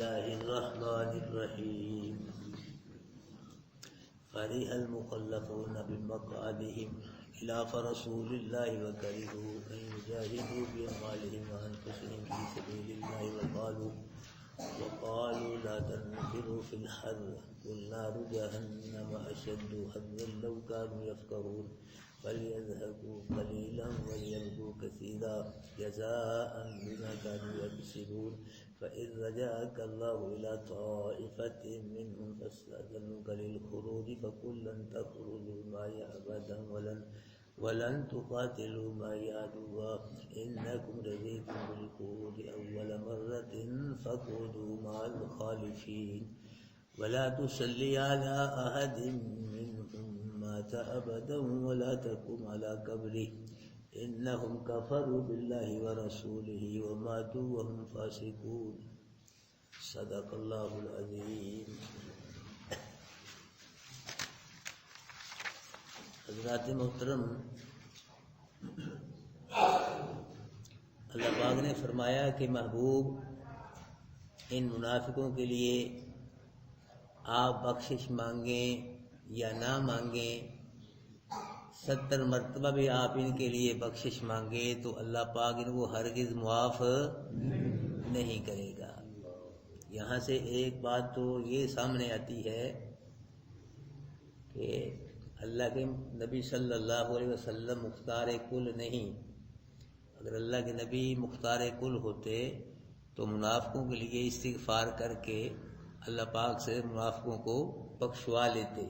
الله الرحمن الرحيم فرح المخلفون بمقعدهم خلاف رسول الله وكرهوا أن يجاهدوا بأموالهم وأنفسهم في سبيل الله وقالوا لا تنفروا في الحر قل نار جهنم أشد حرا لو كانوا يفقهون فليذهبوا قليلا وليبقوا كثيرا جزاء بما كانوا يكسبون فإن رجعك الله إلى طائفة منهم فاستأذنوك للخروج فقل لن تخرجوا معي أبدا ولن تقاتلوا معي عدوا إنكم رضيتم بالقعود أول مرة فاقعدوا مع الخالفين ولا تصلي على أحد منهم مات أبدا ولا تقم على قبره إنهم كفروا بالله ورسوله وماتوا وهم فاسقون صدق الله العظيم. حضرات محترم، اللہ پاک نے فرمایا کہ محبوب ان منافقوں کے لیے آپ بخشش مانگیں یا نہ مانگیں، 70 مرتبہ بھی آپ ان کے لیے بخشش مانگے تو اللہ پاک ان کو ہرگز معاف نہیں کرے گا. یہاں سے ایک بات تو یہ سامنے آتی ہے کہ اللہ کے نبی صلی اللہ علیہ وسلم مختار کل نہیں. اگر اللہ کے نبی مختار کل ہوتے تو منافقوں کے لیے استغفار کر کے اللہ پاک سے منافقوں کو بخشوا لیتے.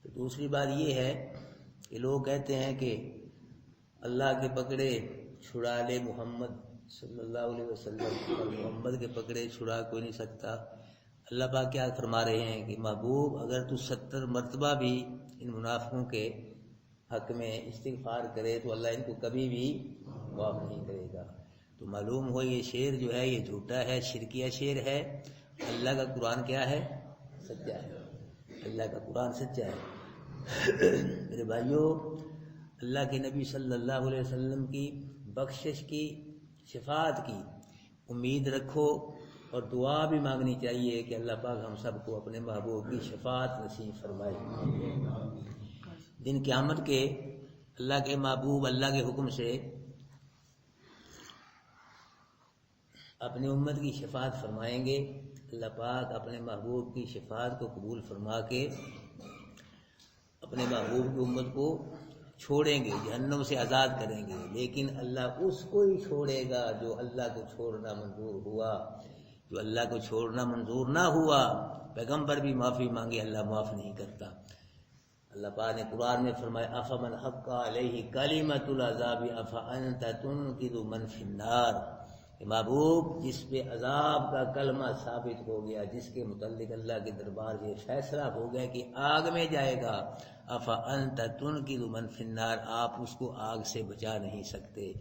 تو دوسری بات یہ ہے کہ لوگ کہتے ہیں کہ اللہ کے پکڑے چھڑا لے محمد صلی اللہ علیہ وسلم، اور محمد کے پکڑے چھڑا کوئی نہیں سکتا. اللہ پاک کیا فرما رہے ہیں کہ محبوب اگر تو 70 مرتبہ بھی ان منافقوں کے حق میں استغفار کرے تو اللہ ان کو کبھی بھی معاف نہیں کرے گا. تو معلوم ہو یہ شعر جو ہے یہ جھوٹا ہے، شرکیہ شعر ہے. اللہ کا قرآن کیا ہے؟ سچا ہے. اللہ کا قرآن سچا ہے. میرے بھائیو، اللہ کے نبی صلی اللہ علیہ وسلم کی بخشش کی، شفاعت کی امید رکھو اور دعا بھی مانگنی چاہیے کہ اللہ پاک ہم سب کو اپنے محبوب کی شفاعت نصیب فرمائے. دن قیامت کے اللہ کے محبوب اللہ کے حکم سے اپنی امت کی شفاعت فرمائیں گے. اللہ پاک اپنے محبوب کی شفاعت کو قبول فرما کے اپنے محبوب کی امت کو چھوڑیں گے، جہنم سے آزاد کریں گے. لیکن اللہ اس کو ہی چھوڑے گا جو اللہ کو چھوڑنا منظور ہوا. جو اللہ کو چھوڑنا منظور نہ ہوا، پیغمبر بھی معافی مانگے اللہ معاف نہیں کرتا. اللہ پاک نے قرآن میں فرمایا افمن حق علیہ کلمۃ العذاب افانت تنقذ من فی النار. کہ محبوب جس پہ عذاب کا کلمہ ثابت ہو گیا، جس کے متعلق اللہ کے دربار سے فیصلہ ہو گیا کہ آگ میں جائے گا، افانت تنقذ من فی النار، آپ اس کو آگ سے بچا نہیں سکتے.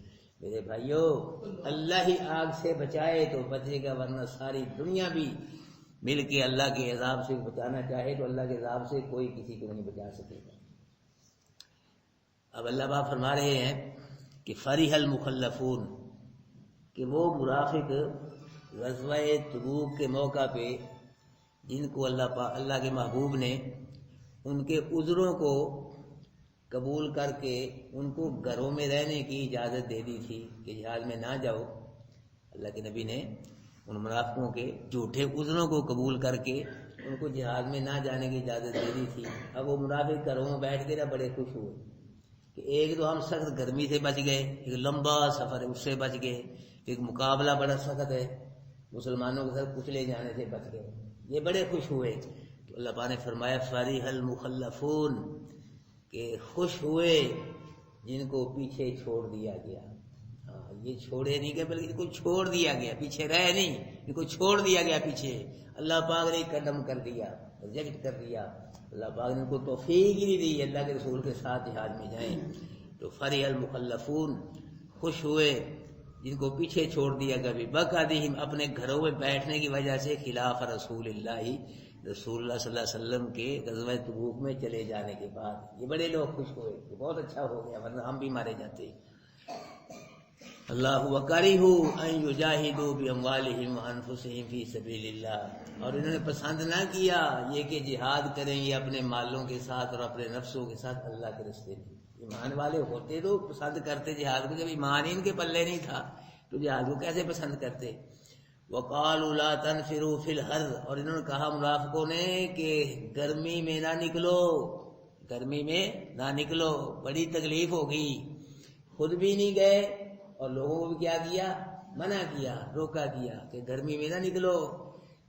میرے بھائیو، اللہ ہی آگ سے بچائے تو بچے گا، ورنہ ساری دنیا بھی مل کے اللہ کے عذاب سے بچانا چاہے تو اللہ کے عذاب سے کوئی کسی کو نہیں بچا سکے گا. اب اللہ پاک فرما رہے ہیں کہ فرح المخلفون، کہ وہ مرافق غزوہ تبوک کے موقع پہ جن کو اللہ کے محبوب نے ان کے عذروں کو قبول کر کے ان کو گھروں میں رہنے کی اجازت دے دی تھی کہ جہاد میں نہ جاؤ. اللہ کے نبی نے ان منافقوں کے جھوٹے عذروں کو قبول کر کے ان کو جہاد میں نہ جانے کی اجازت دے دی تھی. اب وہ منافق گھروں میں بیٹھ کے نہ بڑے خوش ہوئے کہ ایک تو ہم سخت گرمی سے بچ گئے، ایک لمبا سفر ہے اس سے بچ گئے، ایک مقابلہ بڑا سخت ہے مسلمانوں کے ساتھ کچلے جانے سے بچ گئے. یہ بڑے خوش ہوئے. تو اللہ پاک نے فرمایا فرح المخلفون، کہ خوش ہوئے جن کو پیچھے چھوڑ دیا گیا. یہ چھوڑے نہیں گئے بلکہ ان کو چھوڑ دیا گیا، پیچھے رہے نہیں، ان کو چھوڑ دیا گیا پیچھے. اللہ پاک نے قدم کر دیا، ریجیکٹ کر دیا. اللہ پاک نے ان کو توفیق ہی نہیں دی اللہ کے رسول کے ساتھ جہاد میں جائیں. تو فرح المخلفون، خوش ہوئے جن کو پیچھے چھوڑ دیا گیا، بقعدہم، اپنے گھروں میں بیٹھنے کی وجہ سے، خلاف رسول اللہ، رسول اللہ صلی اللہ علیہ وسلم کے غزوہ تبوک میں چلے جانے کے بعد. یہ بڑے لوگ خوش ہوئے کہ بہت اچھا ہو گیا، ورنہ ہم بھی مارے جاتے. اللہ وکرہوا ان یجاہدوا باموالہم وانفسہم فی سبیل اللہ، اور انہوں نے پسند نہ کیا یہ کہ جہاد کریں یہ اپنے مالوں کے ساتھ اور اپنے نفسوں کے ساتھ اللہ کے راستے میں۔ ایمان والے ہوتے تو پسند کرتے جہاد کو، جب ایمان ہی ان کے پلے نہیں تھا تو جہاد کو کیسے پسند کرتے۔ وقالوا لا تنفروا فی الحر، اور انہوں نے کہا منافقوں نے کہ گرمی میں نہ نکلو، گرمی میں نہ نکلو، بڑی تکلیف ہوگی۔ خود بھی نہیں گئے اور لوگوں کو بھی کیا کیا، منع کیا، روکا کیا کہ گرمی میں نہ نکلو،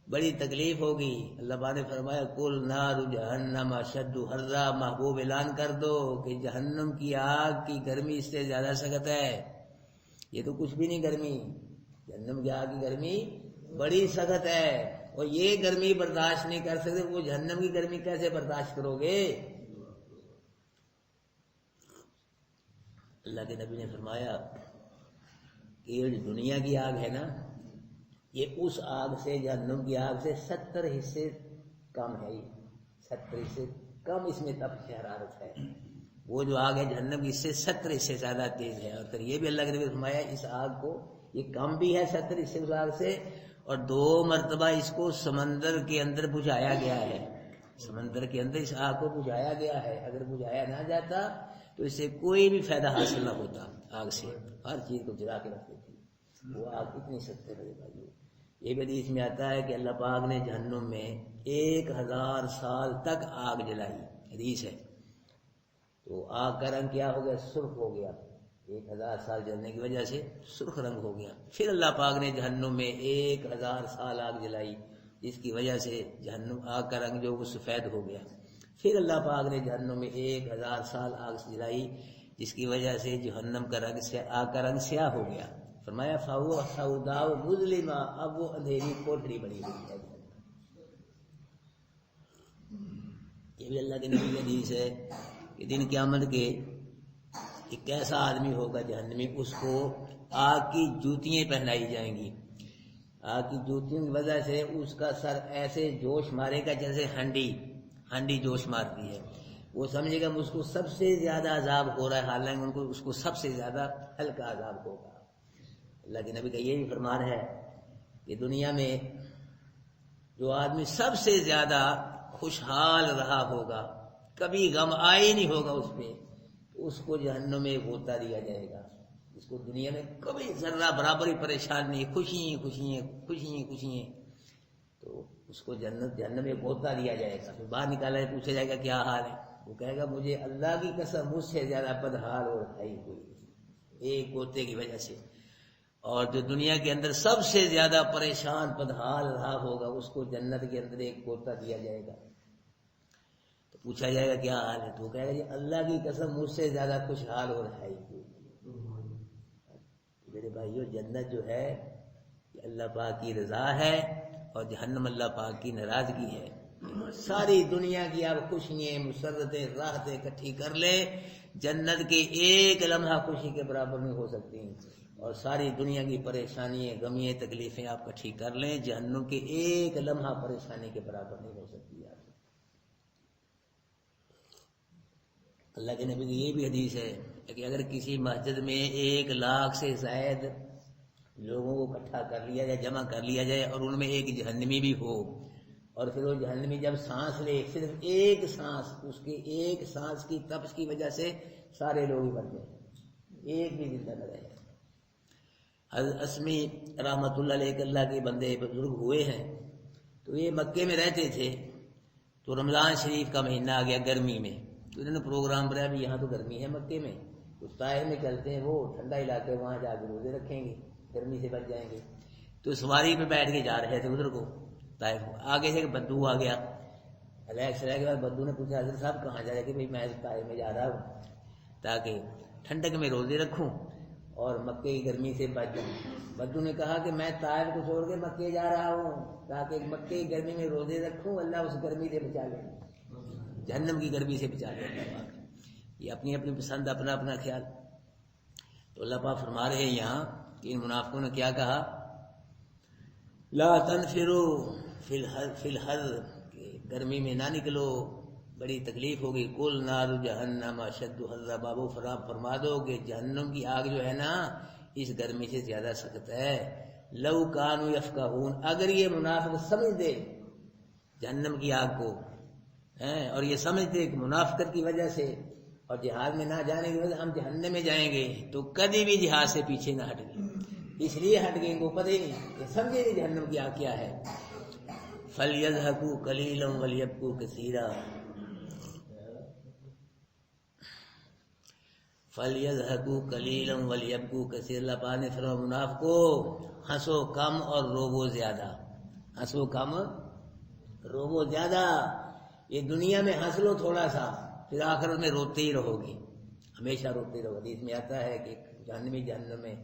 بڑی تکلیف ہوگی۔ اللہ پاک نے فرمایا قل نار جہنم اشد حرا، محبوب اعلان کر دو کہ جہنم کی آگ کی گرمی اس سے زیادہ سخت ہے۔ یہ تو کچھ بھی نہیں گرمی، جہنم کی آگ کی گرمی بڑی سخت ہے، اور یہ گرمی برداشت نہیں کر سکتے، وہ جہنم کی گرمی کیسے برداشت کرو گے؟ اللہ کے نبی نے فرمایا کہ یہ جو دنیا کی آگ ہے نا، یہ اس آگ سے، جہنم کی آگ سے 70 حصے کم ہے، یہ 70 حصے کم اس میں تپش حرارت ہے۔ وہ جو آگ ہے جہنم کی اس سے 70 حصے زیادہ تیز ہے، اور پھر یہ بھی اللہ کے نبی نے فرمایا اس آگ کو، یہ کم بھی ہے 70 حصے اس آگ سے، اور 2 مرتبہ اس کو سمندر کے اندر بجھایا گیا ہے، سمندر کے اندر اس آگ کو بجھایا گیا ہے۔ اگر بجھایا نہ جاتا تو اس سے کوئی بھی فائدہ حاصل نہ ہوتا، آگ سے ہر چیز کو جلا کے رکھ دیتی، وہ آگ اتنی سخت ہے میرے بھائیو۔ یہ بھی حدیث میں آتا ہے کہ اللہ پاک نے جہنم میں 1000 سال تک آگ جلائی، حدیث ہے، تو آگ کا رنگ کیا ہو گیا؟ سرخ ہو گیا، 1000 سال جلنے کی وجہ سے سرخ رنگ ہو گیا۔ پھر اللہ پاک نے جہنم میں 1000 سال آگ جلائی، جس کی وجہ سے جہنم آگ کا رنگ جو وہ سفید ہو گیا۔ پھر اللہ پاک نے جہنم میں 1000 سال آگ جلائی، جس کی وجہ سے جہنم کا رنگ سے آگ کا رنگ سیاہ ہو گیا۔ فرمایا فَهُوَ سَوْدَاءُ مُظْلِمَةٌ، اب وہ اندھیری کوٹڑی بنی ہوئی ہے۔ یہ بھی اللہ کے نبی کی حدیث ہے کہ دن قیامت کے ایک ایسا آدمی ہوگا جہنمی، اس کو آگ کی جوتیاں پہنائی جائیں گی، آگ کی جوتیوں کی وجہ سے اس کا سر ایسے جوش مارے گا جیسے ہنڈی جوش مارتی ہے، وہ سمجھے گا مجھ کو سب سے زیادہ عذاب ہو رہا ہے، حالانکہ ان کو اس کو سب سے زیادہ ہلکا عذاب ہوگا۔ اللہ کے نبی کا یہ بھی فرمان ہے کہ دنیا میں جو آدمی سب سے زیادہ خوشحال رہا ہوگا، کبھی غم آئے نہیں ہوگا اس پہ، اس کو جہنم میں غوطہ دیا جائے گا۔ اس کو دنیا میں کبھی ذرہ برابر ہی پریشان نہیں، خوشی، تو اس کو جہنم میں غوطہ دیا جائے گا۔ پھر باہر نکالا جائے، پوچھا جائے گا کیا حال ہے، وہ کہے گا مجھے اللہ کی قسم مجھ سے زیادہ بدحال اور رہائی ہوئی ایک غوطے کی وجہ سے۔ اور جو دنیا کے اندر سب سے زیادہ پریشان بدحال رہا ہوگا، اس کو جنت کے اندر ایک غوطہ دیا جائے گا۔ تو پوچھا جائے گا کیا حال ہے، تو وہ کہے گا یہ اللہ کی قسم مجھ سے زیادہ خوشحال اور رہائی ہوئی۔ میرے بھائیو، جنت جو ہے یہ اللہ پاک کی رضا ہے، اور جہنم اللہ پاک کی ناراضگی ہے۔ ساری دنیا کی آپ خوشیاں، مسرتیں، راحتیں اکٹھی کر لے، جنت کے ایک لمحہ خوشی کے برابر نہیں ہو سکتی، اور ساری دنیا کی پریشانیاں، غمیاں، تکلیفیں آپ اکٹھی کر لیں، جہنم کے ایک لمحہ پریشانی کے برابر نہیں ہو سکتی۔ اللہ کے نبی کی یہ بھی حدیث ہے کہ اگر کسی مسجد میں 1,00,000 سے زائد لوگوں کو اکٹھا کر لیا جائے، جمع کر لیا جائے، اور ان میں ایک جہنمی بھی ہو، اور پھر وہ جہنمی جب سانس لے، صرف ایک سانس، اس کی ایک سانس کی تپش کی وجہ سے سارے لوگ ہی مر جائیں، ایک بھی زندہ نہ رہے۔ حضرت اسمی رحمۃ اللہ علیہ، اللہ کے بندے بزرگ ہوئے ہیں، تو یہ مکے میں رہتے تھے، تو رمضان شریف کا مہینہ آ گیا گرمی میں، تو انہوں نے پروگرام بنایا بھی یہاں تو گرمی ہے مکے میں، تو طائف میں چلتے ہیں، وہ ٹھنڈا علاقے، وہاں جا کے روزے رکھیں گے، گرمی سے بچ جائیں گے۔ تو سواری پہ بیٹھ کے جا رہے تھے ادھر کو طائف، آگے سے بدو آ گیا، الیکس رہ کے بعد بدو نے پوچھا حضرت صاحب کہاں جا رہے کہ بھائی میں طائف میں جا رہا ہوں تاکہ ٹھنڈک میں روزے رکھوں اور مکے کی گرمی سے بچ جاؤں۔ بدو نے کہا کہ میں طائف کو چھوڑ کے مکے جا رہا ہوں تاکہ مکے کی گرمی میں روزے رکھوں، اللہ اس گرمی سے بچا لے، جہنم کی گرمی سے بچا لے۔ اللہ پاک یہ اپنی اپنی پسند، اپنا اپنا خیال۔ تو اللہ پاک فرما رہے ہیں یہاں کہ ان منافقوں نے کیا کہا، لا تنفروا فی الحر، کہ گرمی میں نہ نکلو، بڑی تکلیف ہوگی۔ قل نار جہنم اشد حرا، بابو فرما دو کہ جہنم کی آگ جو ہے نا اس گرمی سے زیادہ سخت ہے۔ لو کانوا یفقہون، اگر یہ منافق سمجھ دے جہنم کی آگ کو، اور یہ سمجھتے کہ منافقت کی وجہ سے اور جہاد میں نہ جانے کی وجہ سے ہم جہنم میں جائیں گے، تو کبھی بھی جہاد سے پیچھے نہ ہٹ گئے۔ اس لیے ہٹ گئے ان کو پتہ ہی نہیں، یہ سمجھے نہیں جہنم کی آگ کیا ہے۔ فَلْيَضْحَكُوا قَلِيلًا وَلْيَبْكُوا كَثِيرًا، فَلْيَضْحَكُوا قَلِيلًا وَلْيَبْكُوا كَثِيرًا، اللہ پاک نے فرمایا منافقو ہنسو کم اور روو زیادہ، ہنسو کم روو زیادہ۔ یہ دنیا میں ہنس لو تھوڑا سا، پھر آخرت میں روتے ہی رہو گے، ہمیشہ روتے رہو گے۔ اس میں آتا ہے کہ جہنم میں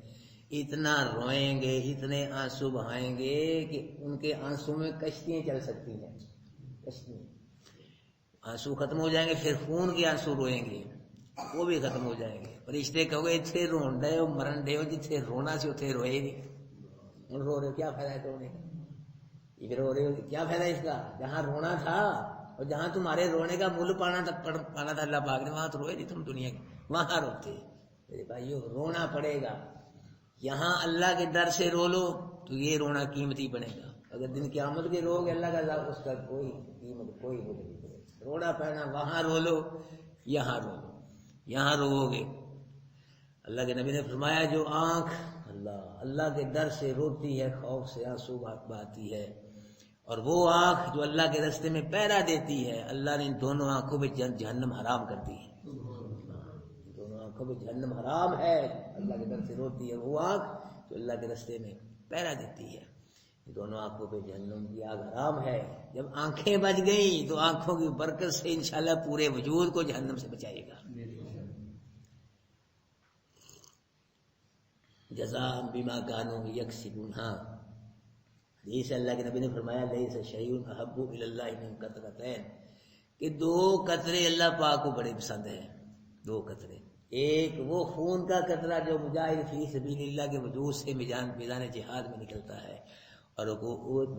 اتنا روئیں گے، اتنے آنسو بہائیں گے کہ ان کے آنسو میں کشتیاں چل سکتی ہیں، کشتیاں۔ آنسو ختم ہو جائیں گے، پھر خون کے آنسو روئیں گے، وہ بھی ختم ہو جائیں گے۔ فرشتے کہو گے اتنے رون ڈے ہو مرن ڈے ہو، جتنے رونا سے اتنے روئے نہیں، ان رو رہے ہو کیا فائدہ ہے رونے کا؟ یہ رو رہے ہو کیا فائدہ اس کا؟ جہاں رونا تھا اور جہاں تمہارے رونے کا مول پانا تھا اللہ پاک نے، وہاں تو روئے نہیں تم دنیا کے، وہاں روتے۔ میرے بھائیو رونا پڑے گا، یہاں اللہ کے ڈر سے رو لو تو یہ رونا قیمتی بنے گا، اگر دن قیامت کے رو گے اللہ کا عذاب، اس کا کوئی قیمت کوئی مجھے نہیں پڑے گا۔ رونا پڑنا وہاں رو لو، یہاں رو لو، یہاں رو گے۔ اللہ کے نبی نے فرمایا جو آنکھ اللہ کے ڈر سے روتی ہے، خوف سے آنسو بہاتی ہے، اور وہ آنکھ جو اللہ کے راستے میں پہرا دیتی ہے، اللہ نے ان دونوں آنکھوں پہ جہنم حرام کر دی ہے۔ دونوں آنکھوں پہ جہنم حرام ہے، اللہ کے ڈر سے روتی ہے وہ آنکھ جو اللہ کے راستے میں پہرا دیتی ہے، دونوں آنکھوں پہ جہنم کی آگ حرام ہے۔ جب آنکھیں بچ گئیں تو آنکھوں کی برکت سے انشاءاللہ پورے وجود کو جہنم سے بچائے گا۔ جزاء بما كانوا يكسبون، ہاں حدیث اللہ کے نبی نے فرمایا لیس شیء احب الی اللہ من قطرتین، کہ دو قطرے اللہ پاک کو بڑے پسند ہیں، دو قطرے، ایک وہ خون کا قطرہ جو مجاہد فی سبیل اللہ کے وجود سے میدان جہاد میں نکلتا ہے، اور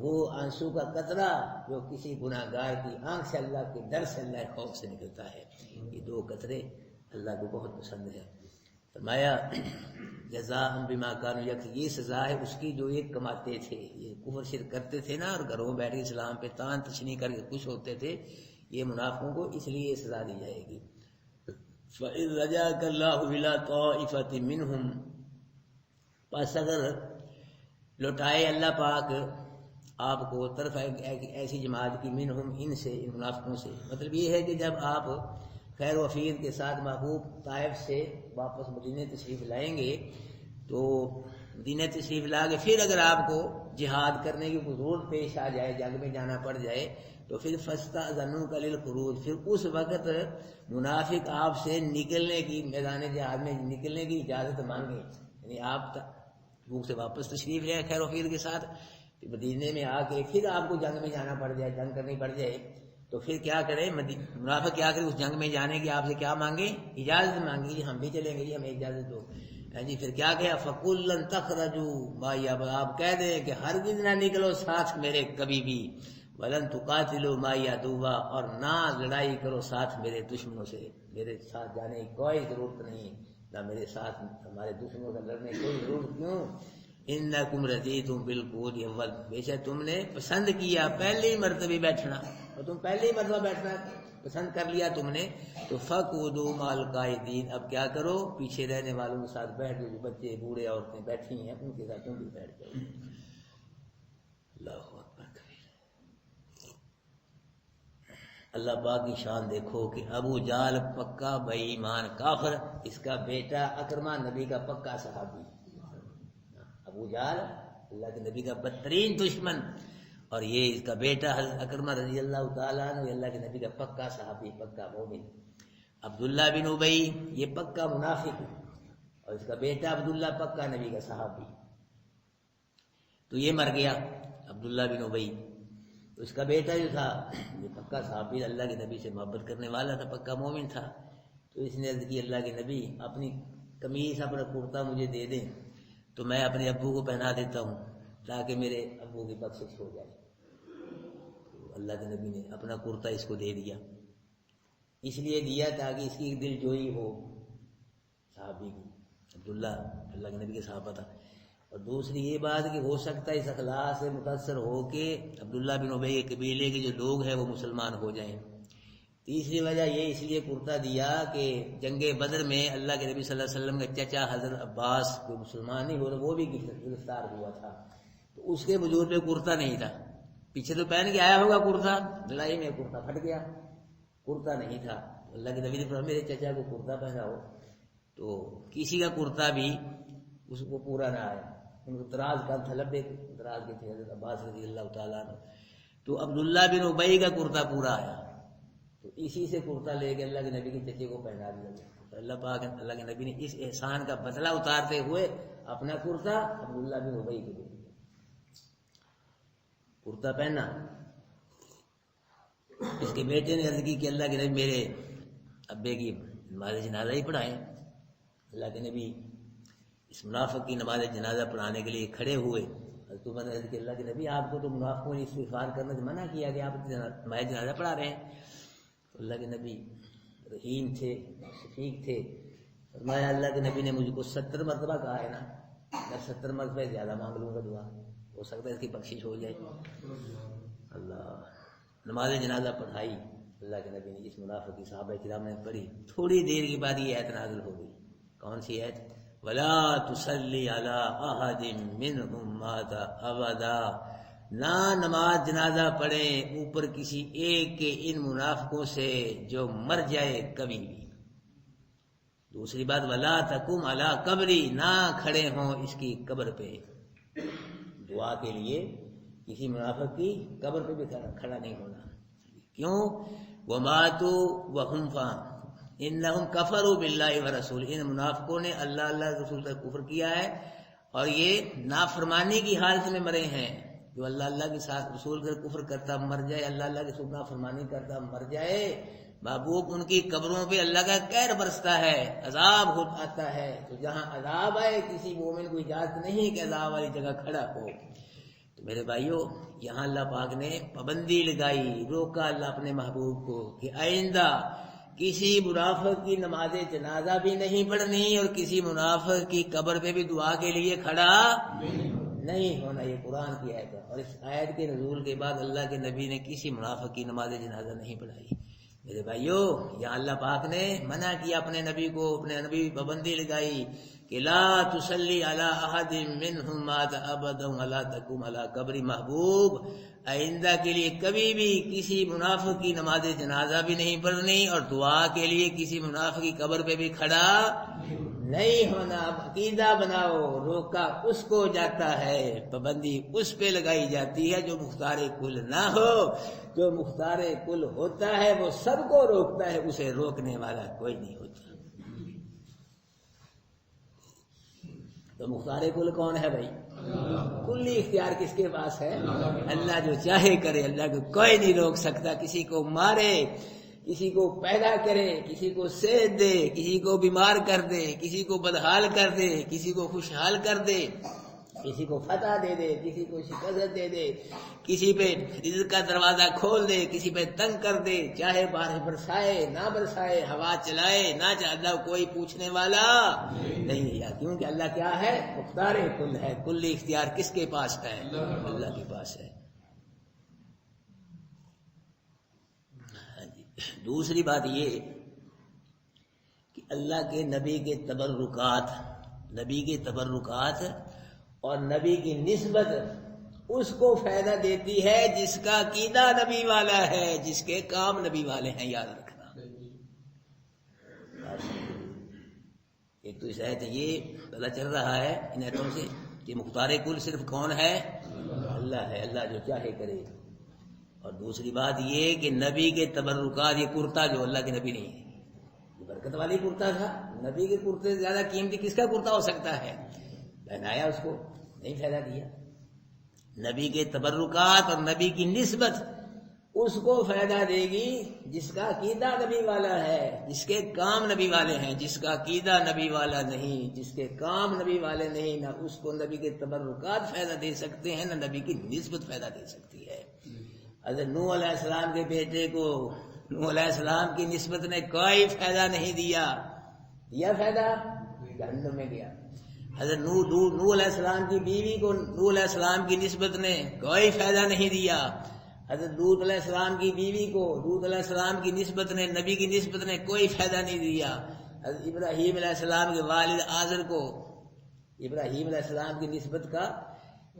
وہ آنسو کا قطرہ جو کسی گناہ گار کی آنکھ سے اللہ کے ڈر سے اللہ کے خوف سے نکلتا ہے۔ یہ دو قطرے اللہ کو بہت پسند ہے۔ فرمایا جزاء بما كانوا يكسبون، یہ سزا ہے اس کی جو یہ کماتے تھے، یہ کفر شرک کرتے تھے نا، اور گھروں میں بیٹھ کے اسلام پہ تان تشنیع کر کے خوش ہوتے تھے، یہ منافقوں کو اس لیے یہ سزا دی جائے گی۔ فَإِذْ رَجَعَكَ اللَّهُ إِلَىٰ طَائِفَةٍ مِّنْهُمْ، پس اگر لوٹائے اللہ پاک آپ کو طرف ایسی جماعت کی، منہم ان سے، ان منافقوں سے، مطلب یہ ہے کہ جب آپ خیر وفیر کے ساتھ محبوب طائف سے واپس مدینہ تشریف لائیں گے، تو مدینہ تشریف لا کے پھر اگر آپ کو جہاد کرنے کی ضرورت پیش آ جائے، جنگ میں جانا پڑ جائے، تو پھر فاستأذنوک للخروج، پھر اس وقت منافق آپ سے نکلنے کی، میدان جہاد میں نکلنے کی اجازت مانگے، یعنی آپ تبوک سے واپس تشریف لے خیر وفیر کے ساتھ، مدینے میں آ کے پھر آپ کو جنگ میں جانا پڑ جائے، جنگ کرنی پڑ جائے، تو پھر کیا کرے منافق، کیا کرے اس جنگ میں جانے کی آپ سے کیا مانگے؟ اجازت مانگی، ہم بھی چلیں گے، ہمیں اجازت دو۔ جی پھر کیا کہا؟ فَقُلْ لَن تَخْرَجُوا مَعِيَ، آپ کہہ دیں کہ ہرگز نہ نکلو ساتھ میرے کبھی بھی، وَلَن تُقَاتِلُوا مَعِيَ عَدُوًّا، اور نہ لڑائی کرو ساتھ میرے دشمنوں سے، میرے ساتھ جانے کی کوئی ضرورت نہیں، نہ میرے ساتھ ہمارے دشمنوں سے لڑنے کی کوئی ضرورت کیوں؟ اِنَّكُمْ رَضِيتُمْ بِالْقُعُودِ أَوَّلَ، بے شک تم نے پسند کیا پہلے ہی مرتبہ بیٹھنا، اور تم پہلے ہی مرتبہ بیٹھنا پسند کر لیا تم نے، تو فَقْعُدُوا مَعَ الْقَاعِدِينَ، اب کیا کرو؟ پیچھے رہنے والوں کے ساتھ بیٹھ جاؤ، جو بچے بوڑھے عورتیں بیٹھی ہیں ان کے ساتھ تم بھی بیٹھ جاؤ۔ اللہ اکبر کبیر۔ اللہ پاک کی شان دیکھو کہ ابو جہل پکا بے ایمان کافر، اس کا بیٹا اکرمہ نبی کا پکا صحابی، ابو جہل اللہ کے نبی کا بدترین دشمن، اور یہ اس کا بیٹا حضرت اکرمہ رضی اللہ تعالیٰ عنہ اللہ کے نبی کا پکا صحابی، پکا مومن۔ عبداللہ بن ابی یہ پکا منافق، اور اس کا بیٹا عبداللہ پکا نبی کا صحابی، تو یہ مر گیا عبداللہ بن ابی، تو اس کا بیٹا جو تھا یہ پکا صحابی، اللہ کے نبی سے محبت کرنے والا تھا، پکا مومن تھا، تو اس نے عرض کی اللہ کے نبی اپنی قمیص اپنا کرتا مجھے دے دیں تو میں اپنے ابو کو پہنا دیتا ہوں تاکہ میرے ابو کی بخشش ہو جائے۔ تو اللہ کے نبی نے اپنا کرتا اس کو دے دیا، اس لیے دیا تاکہ اس کی دل جوئی ہو صحابی کی، عبداللہ اللہ کے نبی کے صحابہ تھا. اور دوسری یہ بات کہ ہو سکتا ہے اس اخلاق سے متاثر ہو کے عبداللہ بن ابی کے قبیلے کے جو لوگ ہیں وہ مسلمان ہو جائیں. تیسری وجہ یہ اس لیے کرتا دیا کہ جنگ بدر میں اللہ کے نبی صلی اللہ علیہ وسلم کا چچا حضرت عباس کوئی مسلمان نہیں ہو رہا، وہ بھی گرفتار ہوا تھا، تو اس کے وجود میں کرتا نہیں تھا. پیچھے تو پہن کے آیا ہوگا کرتا، لڑائی میں کرتا پھٹ گیا، کرتا نہیں تھا. اللہ کے نبی نے فرمایا میرے چچا کو کرتا پہنا ہو، تو کسی کا کرتا بھی اس کو پورا نہ آیا. ان کو دراز کا تھا، لبے دراز کے تھے حضرت عباس رضی اللہ تعالیٰ عنہ، تو عبداللہ بن ابی کا کرتا پورا آیا. تو اسی سے کرتا لے کے اللہ کے نبی کے چچے کو پہنا دیا. تو اللہ پاک اللہ کے نبی نے اس احسان کا بدلہ اتارتے ہوئے اپنا کرتا عبداللہ بن ابی کو دے دیا. کرتا پہنا. اس کے بیٹے نے عرض کی کہ اللہ کے نبی میرے ابے کی نماز جنازہ ہی پڑھائیں. اللہ کے نبی اس منافق کی نماز جنازہ پڑھانے کے لیے کھڑے ہوئے. تو میں نے عرض کی اللہ کے نبی آپ کو تو منافقوں نے استغفار کرنے سے منع کیا کہ آپ نماز جنازہ پڑھا رہے ہیں. تو اللہ کے نبی رحیم تھے، شفیق تھے. فرمایا اللہ کے نبی نے مجھ کو 70 مرتبہ کہا ہے نا، میں 70 مرتبہ زیادہ مانگ لوں گا دعا، ہو سکتا ہے اس کی بخشش ہو جائے. اللہ نماز جنازہ پڑھائی. اللہ کے نبی نے اس منافق کی صحابہ کرام نے پڑھی. تھوڑی دیر کے بعد یہ آیت نازل ہو گئی. کون سی آیت؟ وَلَا تُصَلِّ عَلَىٰ أَحَدٍ مِّنْهُمْ مَاتَ أَبَدًا، نہ نماز جنازہ پڑھیں اوپر کسی ایک کے ان منافقوں سے جو مر جائے کبھی بھی. دوسری بات وَلَا تَقُمْ عَلَىٰ قَبْرِي، نہ کھڑے ہوں اس کی قبر پہ. دعا کے لیے کسی منافق کی قبر پہ بھی کھڑا نہیں ہونا. کیوں؟ وَمَاتُوا وَهُمْ فَاسِقُونَ انہم کفروا باللہ ورسولہ، ان منافقوں نے اللہ اللہ رسول کا کفر کیا ہے اور یہ نافرمانی کی حالت میں مرے ہیں. جو اللہ اللہ کے ساتھ رسول کا کفر کرتا مر جائے، اللہ اللہ کے ساتھ نافرمانی کرتا مر جائے، محبوب ان کی قبروں پہ اللہ کا قہر برستا ہے، عذاب آتا ہے. تو جہاں عذاب آئے کسی مومن کو اجازت نہیں کہ عذاب والی جگہ کھڑا ہو. تو میرے بھائیو یہاں اللہ پاک نے پابندی لگائی، روکا اللہ اپنے محبوب کو کہ آئندہ کسی منافق کی نماز جنازہ بھی نہیں پڑھنی اور کسی منافق کی قبر پہ بھی دعا کے لیے کھڑا نہیں ہونا. یہ قرآن کی آیت ہے. اور اس آیت کے نزول کے بعد اللہ کے نبی نے کسی منافق کی نماز جنازہ نہیں پڑھائی. میرے بھائیو یہاں اللہ پاک نے منع کیا اپنے نبی کو، اپنے نبی پابندی لگائی کہ لا تصلی علی احد منہم مات ابدا ولا تقم علی قبر. محبوب آئندہ کے لیے کبھی بھی کسی منافق کی نماز جنازہ بھی نہیں پڑھنی اور دعا کے لیے کسی منافق کی قبر پہ بھی کھڑا نہیں ہونا. عقیدہ بناؤ، روکا اس کو جاتا ہے، پابندی اس پہ لگائی جاتی ہے جو مختار کل نہ ہو. جو مختار کل ہوتا ہے وہ سب کو روکتا ہے، اسے روکنے والا کوئی نہیں ہوتا. تو مختار کل کون ہے بھائی؟ کلی اختیار کس کے پاس ہے؟ اللہ جو چاہے کرے، اللہ کو کوئی نہیں روک سکتا. کسی کو مارے، کسی کو پیدا کرے، کسی کو صحت دے، کسی کو بیمار کر دے، کسی کو بدحال کر دے، کسی کو خوشحال کر دے، کسی کو فتح دے دے، کسی کو شکست دے دے، کسی پہ رزق کا دروازہ کھول دے، کسی پہ تنگ کر دے. چاہے بارش برسائے نہ برسائے، ہوا چلائے نہ چلائے، اللہ کوئی پوچھنے والا نہیں ہے. کیونکہ اللہ کیا ہے؟ مختار کل ہے. کل اختیار کس کے پاس ہے؟ اللہ کے پاس ہے. دوسری بات یہ کہ اللہ کے نبی کے تبرکات اور نبی کی نسبت اس کو فائدہ دیتی ہے جس کا عقیدہ نبی والا ہے، جس کے کام نبی والے ہیں. یاد رکھنا. ایک تو اس آیت یہ پتہ چل رہا ہے ان آیتوں سے کہ مختار کل صرف کون ہے؟ اللہ ہے. اللہ جو چاہے کرے. اور دوسری بات یہ کہ نبی کے تبرکات، یہ کرتا جو اللہ کے نبی نہیں ہے، یہ برکت والی کرتا تھا. نبی کے کرتے سے زیادہ قیمتی کس کا کرتا ہو سکتا ہے؟ پہنایا اس کو، نہیں فائدہ دیا. نبی کے تبرکات اور نبی کی نسبت اس کو فائدہ دے گی جس کا عقیدہ نبی والا ہے، جس کے کام نبی والے ہیں. جس کا عقیدہ نبی والا نہیں، جس کے کام نبی والے نہیں، نہ اس کو نبی کے تبرکات فائدہ دے سکتے ہیں، نہ نبی کی نسبت فائدہ دے سکتی ہے. حضرت نوح علیہ السلام کے بیٹے کو نوح علیہ السلام کی نسبت نے کوئی فائدہ نہیں دیا. دیا فائدہ؟ جہنم میں گیا۔ حضرت نوح علیہ السلام کی بیوی کو نوح علیہ السلام کی نسبت نے کوئی فائدہ نہیں دیا، حضرت لوط علیہ السلام کی بیوی کو لوط علیہ السلام کی نسبت نے، نبی کی نسبت نے کوئی فائدہ نہیں دیا، حضرت ابراہیم علیہ السلام کے والد آزر کو ابراہیم علیہ السلام کی نسبت کا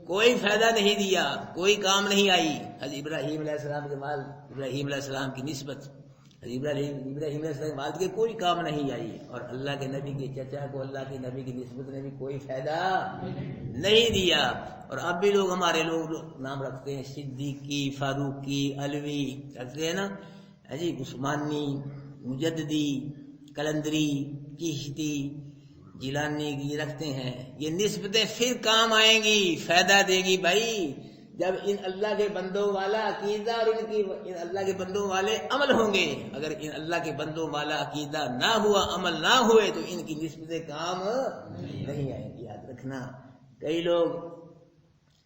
کوئی فائدہ نہیں دیا، کوئی کام نہیں آئی۔ حضرت ابراہیم علیہ السلام کے والد ابراہیم علیہ السلام کی نسبت ابراہیم علیہ السلام کے والد کے کوئی کام نہیں آئی، اور اللہ کے نبی کے چچا کو اللہ کے نبی کی نسبت نے بھی کوئی فائدہ نہیں دیا۔ اور اب بھی لوگ ہمارے لوگ نام رکھتے ہیں، صدیقی، فاروقی، علوی رکھتے ہیں نا جی، عثمانی، مجددی، کلندری، چشتی، جیلانی کی رکھتے ہیں۔ یہ نسبتیں پھر کام آئیں گی، فائدہ دے گی بھائی، جب ان اللہ کے بندوں والا عقیدہ اور ان اللہ کے بندوں والے عمل ہوں گے۔ اگر ان اللہ کے بندوں والا عقیدہ نہ ہوا، عمل نہ ہوئے، تو ان کی نسبتیں کام نہیں آئیں گی۔ یاد رکھنا، کئی لوگ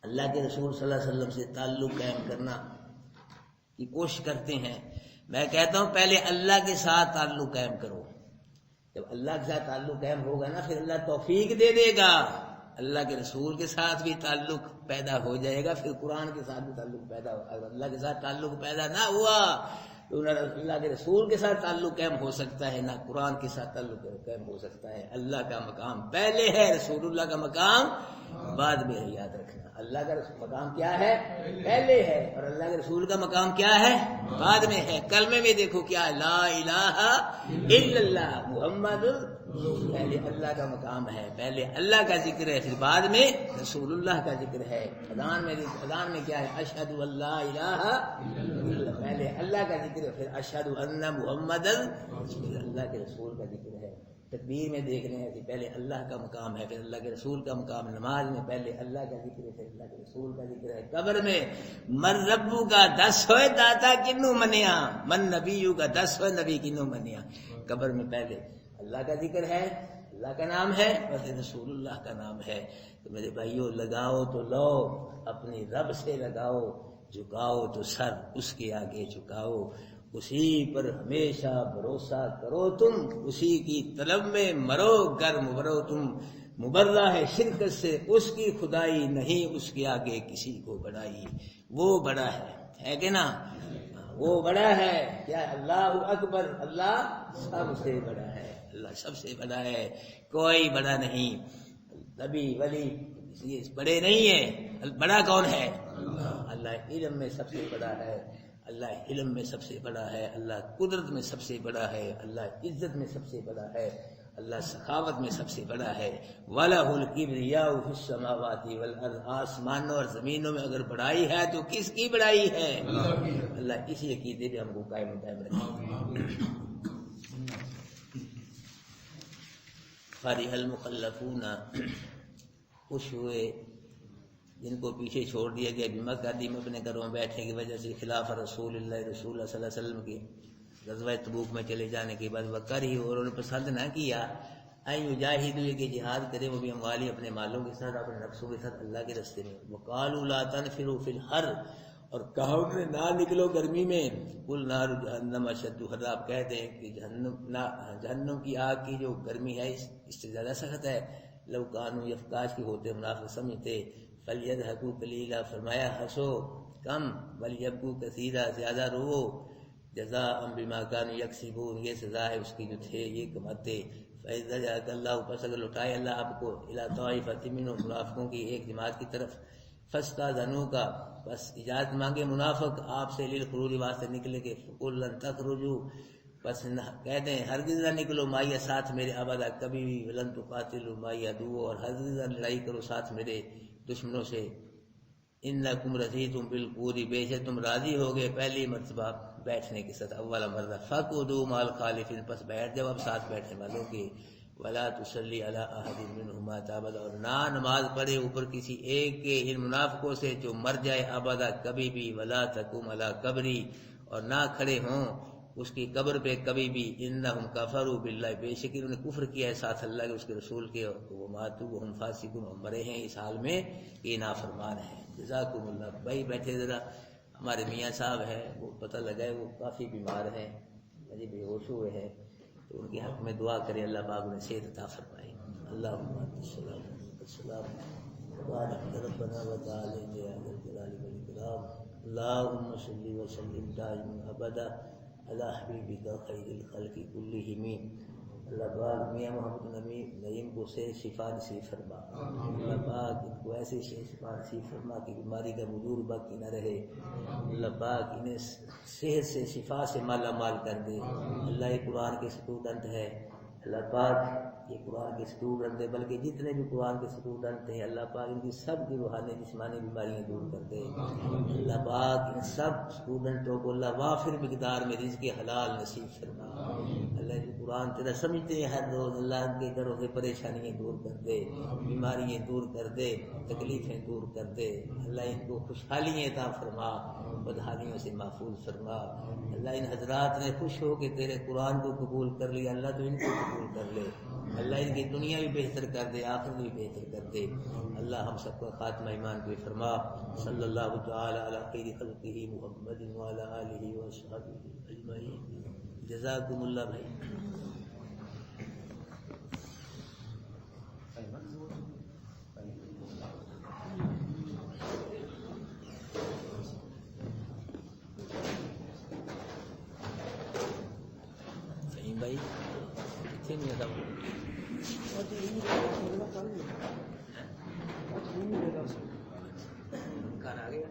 اللہ کے رسول صلی اللہ علیہ وسلم سے تعلق قائم کرنا کی کوشش کرتے ہیں۔ میں کہتا ہوں پہلے اللہ کے ساتھ تعلق قائم کرو، جب اللہ کے ساتھ تعلق قائم ہوگا نا، پھر اللہ توفیق دے دے گا، اللہ کے رسول کے ساتھ بھی تعلق پیدا ہو جائے گا، پھر قرآن کے ساتھ بھی تعلق پیدا ہوگا۔ اگر اللہ کے ساتھ تعلق پیدا نہ ہوا تو نہ اللہ کے رسول کے ساتھ تعلق قائم ہو سکتا ہے، نہ قرآن کے ساتھ تعلق قائم ہو سکتا ہے۔ اللہ کا مقام پہلے ہے، رسول اللہ کا مقام بعد میں ہے۔ یاد رکھنا، اللہ کا مقام کیا ہے؟ پہلے ہے، اور اللہ کے رسول کا مقام کیا ہے؟ بعد میں ہے۔ کلمے میں دیکھو کیا ہے، لا الہ الا اللہ محمد، پہلے اللہ کا مقام ہے، پہلے اللہ کا ذکر ہے، پھر بعد میں رسول اللہ کا ذکر ہے۔ اذان میں کیا ہے؟ اشہد ان لا الہ الا اللہ، پہلے اللہ کا ذکر ہے، پھر اشہد ان محمد اللہ کے رسول کا ذکر ہے۔ تکبیر میں دیکھ رہے ہیں کہ پہلے اللہ کا مقام ہے، پھر اللہ کے رسول کا مقام۔ نماز میں پہلے اللہ کا ذکر ہے، پھر اللہ کے رسول کا ذکر ہے۔ قبر میں من ربو کا 10 ہوئے داتا کنو منیا، من نبیو کا 10 ہوئے نبی کنو منیا۔ قبر میں پہلے اللہ کا ذکر ہے، اللہ کا نام ہے، اور پھر رسول اللہ کا نام ہے۔ تو میرے بھائیوں، لگاؤ تو لو، اپنی رب سے لگاؤ، جھکاؤ تو سر اس کے آگے جھکاؤ، اسی پر ہمیشہ بھروسہ کرو تم، اسی کی طلب میں مرو گرم مرو تم، مبرہ ہے شرکت سے اس کی خدائی، نہیں اس کے آگے کسی کو بڑائی۔ وہ بڑا ہے کہ نا؟ وہ بڑا ہے کیا؟ اللہ اکبر، اللہ سب سے بڑا ہے، اللہ سب سے بڑا ہے، کوئی بڑا نہیں۔ نبی ولی بڑے نہیں ہیں، بڑا کون ہے؟ اللہ علم میں سب سے بڑا ہے، اللہ علم میں سب سے بڑا ہے، اللہ قدرت میں سب سے بڑا ہے، اللہ عزت میں سب سے بڑا ہے، اللہ سخاوت میں سب سے بڑا ہے۔ وَلَهُ الْكِبْرِيَاءُ فِي السَّمَاوَاتِ وَالْأَرْضِ، آسمانوں اور زمینوں میں اگر بڑائی ہے تو کس کی بڑائی ہے؟ اللہ اسی عقیدے پہ ہم کو قائم دائم رکھے۔ فَرِحَ الْمُخَلَّفُونَ، خوش ہوئے جن کو پیچھے چھوڑ دیا گیا، بِمَقْعَدِهِمْ، اپنے گھروں میں بیٹھنے کی وجہ سے، خلاف رسول اللہ صلی اللہ علیہ وسلم کے غزوہ تبوک میں چلے جانے کے بعد، وَكَرِهُ، اور انہوں نے پسند نہ کیا، أَن يُجَاهِدُوا، کہ جہاد کرے، وہ بھی اموالی، اپنے مالوں کے ساتھ، اپنے نفسوں کے ساتھ اللہ کے راستے میں۔ وَقَالُوا لَا تَنْفِرُوا فِي الْحَرِّ، اور کہا انہوں نے نہ نکلو گرمی میں، قُلْ نَارُ جَهَنَّمَ أَشَدُّ حَرًّا، آپ کہتے ہیں کہ جہنم کی آگ کی جو گرمی ہے اس سے زیادہ سخت ہے۔ لو کانوا یفقاش کی ہوتے منافق سمجھتے، فلیضحکوا قلیلا، فرمایا ہنسو کم، ولیبکوا کثیرا، زیادہ رو، جزاء بما کانوا یکسبون، یہ سزا ہے اس کی جو تھے یہ کماتے۔ فاذا جاءک اللہ، پس اگر لوٹائے اللہ آپ کو، الی طائفۃ منهم، منافقوں کی ایک جماعت کی طرف، فاستاذنوک، بس اجازت مانگے منافق آپ سے، للخروج واسطے نکلے کے، فقل لن تخرجوا، بس کہتے ہیں ہرگز نہ نکلو مائیہ ساتھ میرے، ابدا کبھی بھی، ولن تقاتلوا مائیہ عدو، اور ہرگز نہ لڑائی کرو ساتھ میرے دشمنوں سے۔ انکم رضیتم بالقعود، بے شک تم راضی ہو گئے پہلی مرتبہ بیٹھنے کے ساتھ، اول مرہ، فقعدوا مع الخالفین، پس بیٹھ جب اب ساتھ بیٹھنے والوں کے، ولا تصلی علی احد منهم مات ابدا، اور نہ نماز پڑھے اوپر کسی ایک کے ان منافقوں سے جو مر جائے ابدا کبھی بھی، ولا تقم علی قبری، اور نہ کھڑے ہوں اس کی قبر پہ کبھی بھی، انہم کفروا باللہ، بے شک انہوں نے کفر کیا ہے ساتھ اللہ کے اس کے رسول کے، وہ ماتوا وہم فاسقون، اور مرے ہیں اس حال میں کہ نافرمان ہیں۔ جزاکم اللہ۔ بھائی بیٹھے ذرا، ہمارے میاں صاحب ہیں، وہ پتہ لگا ہے وہ کافی بیمار ہیں، بے ہوش ہوئے ہیں، تو ان کے حق میں دعا کریں اللہ پاک انہیں صحت عطا فرمائے۔ اللہم السلام السلام بارک ربنا و تعالی یا ذا الجلال والاکرام اللہم صلی وسلم دائما ابدا علی حبیبک خیر الخلق کلہم۔ اللہ پاک میاں محمد نبی نعیم کو سے شفا نصیب فرما، اللہ پاک ان کو ایسے شفا نصیب فرما کہ بیماری کا وجود باقی نہ رہے، اللہ پاک انہیں صحت سے شفا سے مالا مال کر دے۔ اللہ یہ قرآن کے اسٹوڈنٹ ہے، اللہ پاک یہ قرآن کے اسٹوڈنٹ ہے، بلکہ جتنے بھی قرآن کے اسٹوڈنٹ ہیں اللہ پاک ان کی سب کی روحانی جسمانی بیماریاں دور کر دے۔ اللہ پاک ان سب اسٹوڈنٹوں کو اللہ وافر مقدار میں رزق حلال نصیب فرما۔ اللہ جو قرآن تیرا سمجھتے ہیں ہر روز، اللہ ان کے گھروں سے پریشانیاں دور کر دے، بیماریاں دور کر دے، تکلیفیں دور کر دے۔ اللہ ان کو خوشحالیاں عطا فرما، بدحالیوں سے محفوظ فرما۔ اللہ ان حضرات نے خوش ہو کے تیرے قرآن کو قبول کر لیا، اللہ تو ان کو قبول کر لے۔ اللہ ان کی دنیا بھی بہتر کر دے، آخرت بھی بہتر کر دے۔ اللہ ہم سب کو خاتمہ ایمان پہ فرما۔ صلی اللہ تعالی علی خیر خلقہ محمد وعلی آلہ وصحبہ اجمعین۔ جزاکم اللہ بھائی۔ بھائی کتنے میں تھا کھانا آ گیا؟